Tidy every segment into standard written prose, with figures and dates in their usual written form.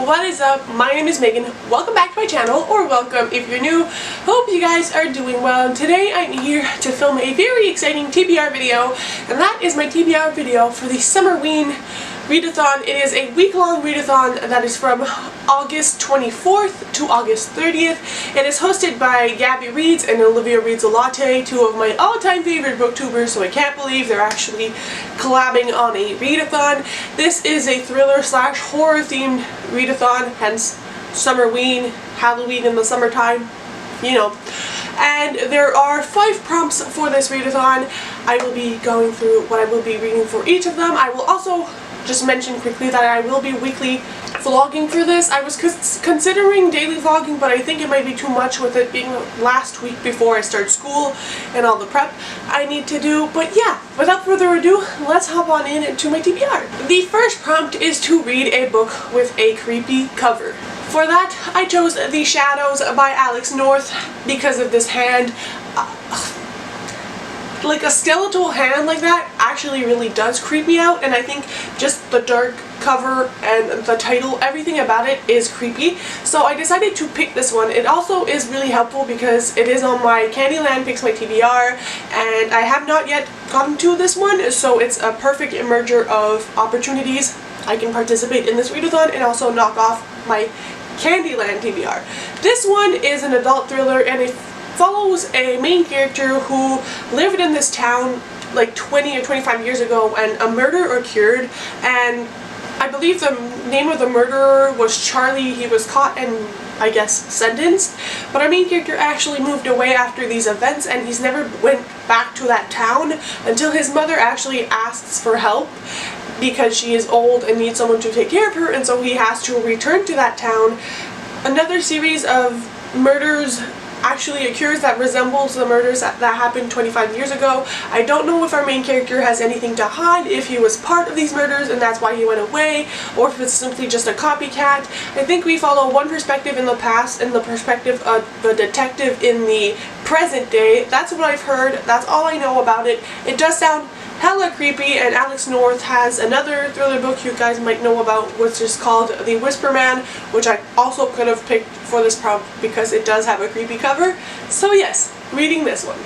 What is up? My name is Megan. Welcome back to my channel, or welcome if you're new. Hope you guys are doing well. And today I'm here to film a very exciting TBR video, and that is my TBR video for the Summerween readathon. It is a week-long readathon that is from August 24th to August 30th. It is hosted by Gabby Reads and Olivia Reads a Latte, two of my all-time favorite booktubers, so I can't believe they're actually collabing on a readathon. This is a thriller/horror themed readathon, hence Summerween, Halloween in the summertime, you know. And there are 5 prompts for this readathon. I will be going through what I will be reading for each of them. I will also just mention quickly that I will be weekly vlogging for this. I was considering daily vlogging, but I think it might be too much with it being last week before I start school and all the prep I need to do. But yeah, without further ado, let's hop on into my TBR. The first prompt is to read a book with a creepy cover. For that, I chose The Shadows by Alex North because of this hand. Like a skeletal hand like that actually really does creep me out, and I think just the dark cover and the title, everything about it is creepy. So I decided to pick this one. It also is really helpful because it is on my CANDYLAND Picks My TBR, and I have not yet gotten to this one, so it's a perfect merger of opportunities. I can participate in this readathon and also knock off my CANDYLAND TBR. This one is an adult thriller, and it follows a main character who lived in this town like 20 or 25 years ago, and a murder occurred, and I believe the name of the murderer was Charlie. He was caught and I guess sentenced, but our main character actually moved away after these events, and he's never went back to that town until his mother actually asks for help because she is old and needs someone to take care of her, and so he has to return to that town. Another series of murders actually occurs that resembles the murders that happened 25 years ago. I don't know if our main character has anything to hide, if he was part of these murders and that's why he went away, or if it's simply just a copycat. I think we follow one perspective in the past and the perspective of the detective in the present day. That's what I've heard. That's all I know about it. It does sound hella creepy, and Alex North has another thriller book you guys might know about, which is called The Whisper Man, which I also could have picked for this prompt because it does have a creepy cover. So yes, reading this one.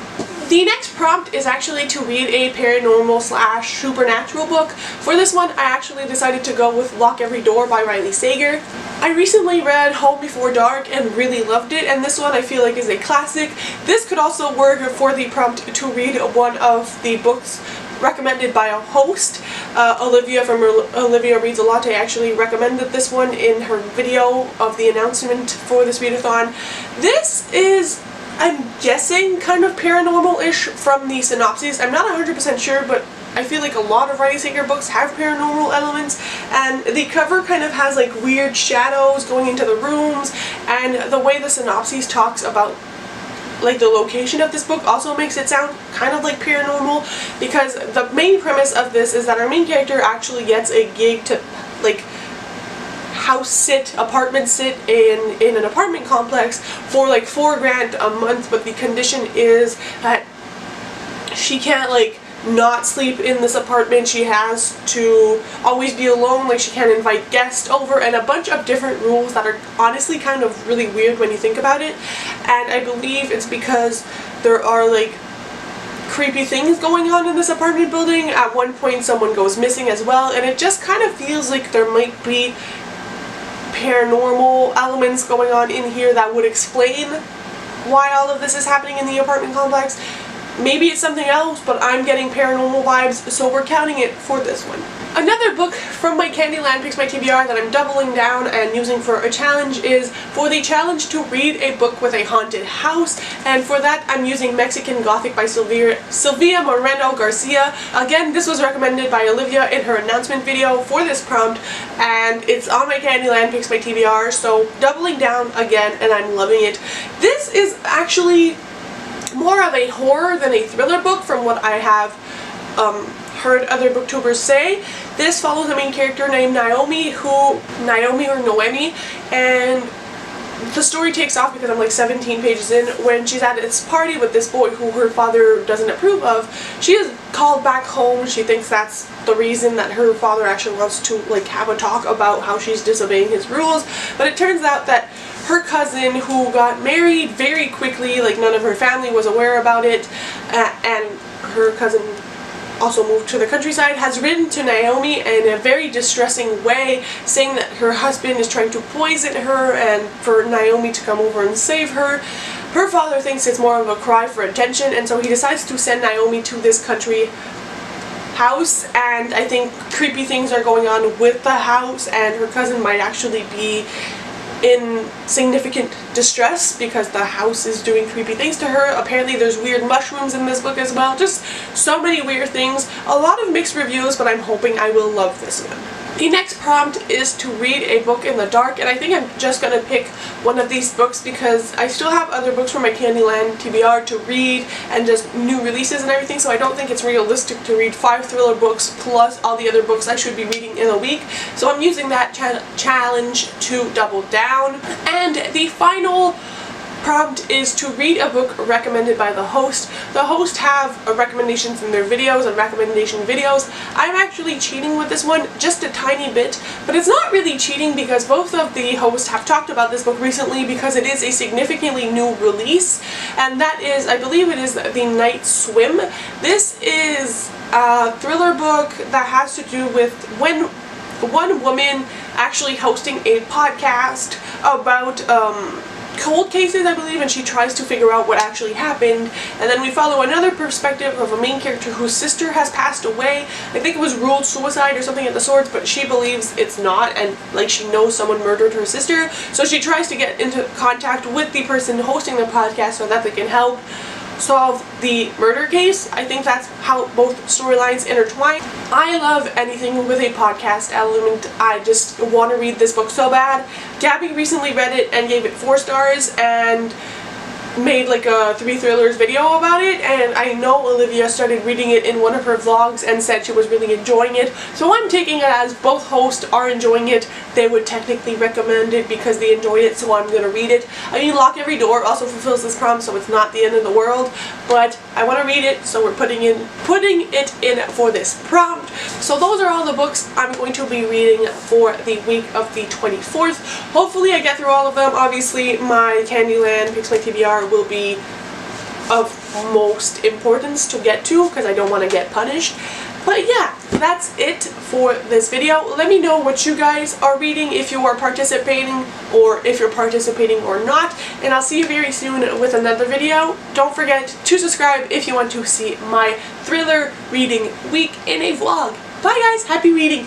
The next prompt is actually to read a paranormal/supernatural book. For this one, I actually decided to go with Lock Every Door by Riley Sager. I recently read Home Before Dark and really loved it, and this one I feel like is a classic. This could also work for the prompt to read one of the books recommended by a host. Olivia from Olivia Reads a Latte actually recommended this one in her video of the announcement for this readathon. This is, I'm guessing, kind of paranormal-ish from the synopsis. I'm not 100% sure, but I feel like a lot of Riley Sager books have paranormal elements, and the cover kind of has like weird shadows going into the rooms, and the way the synopsis talks about like the location of this book also makes it sound kind of like paranormal, because the main premise of this is that our main character actually gets a gig to like apartment sit in an apartment complex for like $4 grand a month, but the condition is that she can't like not sleep in this apartment. She has to always be alone, like she can't invite guests over, and a bunch of different rules that are honestly kind of really weird when you think about it. And I believe it's because there are like creepy things going on in this apartment building. At one point someone goes missing as well, and it just kind of feels like there might be paranormal elements going on in here that would explain why all of this is happening in the apartment complex. Maybe it's something else, but I'm getting paranormal vibes, so we're counting it for this one. Another book from my CANDYLAND Picks My TBR that I'm doubling down and using for a challenge is for the challenge to read a book with a haunted house, and for that I'm using Mexican Gothic by Sylvia Moreno Garcia. Again, this was recommended by Olivia in her announcement video for this prompt, and it's on my CANDYLAND Picks My TBR, so doubling down again, and I'm loving it. This is actually more of a horror than a thriller book from what I have heard other booktubers say. This follows a main character named Noemi, and the story takes off because I'm like 17 pages in. When she's at this party with this boy who her father doesn't approve of, she is called back home. She thinks that's the reason that her father actually wants to like have a talk about how she's disobeying his rules, but it turns out that her cousin, who got married very quickly, like none of her family was aware about it, and her cousin also moved to the countryside, has written to Naomi in a very distressing way, saying that her husband is trying to poison her and for Naomi to come over and save her. Her father thinks it's more of a cry for attention, and so he decides to send Naomi to this country house, and I think creepy things are going on with the house, and her cousin might actually be in significant distress because the house is doing creepy things to her. Apparently there's weird mushrooms in this book as well. Just so many weird things. A lot of mixed reviews, but I'm hoping I will love this one. The next prompt is to read a book in the dark, and I think I'm just going to pick one of these books because I still have other books from my CANDYLAND TBR to read and just new releases and everything, so I don't think it's realistic to read 5 thriller books plus all the other books I should be reading in a week. So I'm using that challenge to double down. And the final prompt is to read a book recommended by the host. The host have recommendations in their videos and recommendation videos. I'm actually cheating with this one just a tiny bit, but it's not really cheating because both of the hosts have talked about this book recently because it is a significantly new release, and that is, I believe it is The Night Swim. This is a thriller book that has to do with when one woman actually hosting a podcast about cold cases, I believe, and she tries to figure out what actually happened. And then we follow another perspective of a main character whose sister has passed away. I think it was ruled suicide or something of the sorts, but she believes it's not, and like she knows someone murdered her sister, so she tries to get into contact with the person hosting the podcast so that they can help solve the murder case. I think that's how both storylines intertwine. I love anything with a podcast element. I just want to read this book so bad. Gabby recently read it and gave it 4 stars and made like a 3 thrillers video about it, and I know Olivia started reading it in one of her vlogs and said she was really enjoying it, so I'm taking it as both hosts are enjoying it. They would technically recommend it because they enjoyed it, so I'm gonna read it. I mean, Lock Every Door also fulfills this prompt, so it's not the end of the world, but I want to read it, so we're putting it in for this prompt. So those are all the books I'm going to be reading for the week of the 24th. Hopefully I get through all of them. Obviously my CANDYLAND Picks My TBR will be of most importance to get to because I don't want to get punished. But yeah, that's it for this video. Let me know what you guys are reading, if you are participating or if you're participating or not, and I'll see you very soon with another video. Don't forget to subscribe if you want to see my thriller reading week in a vlog. Bye guys, happy reading!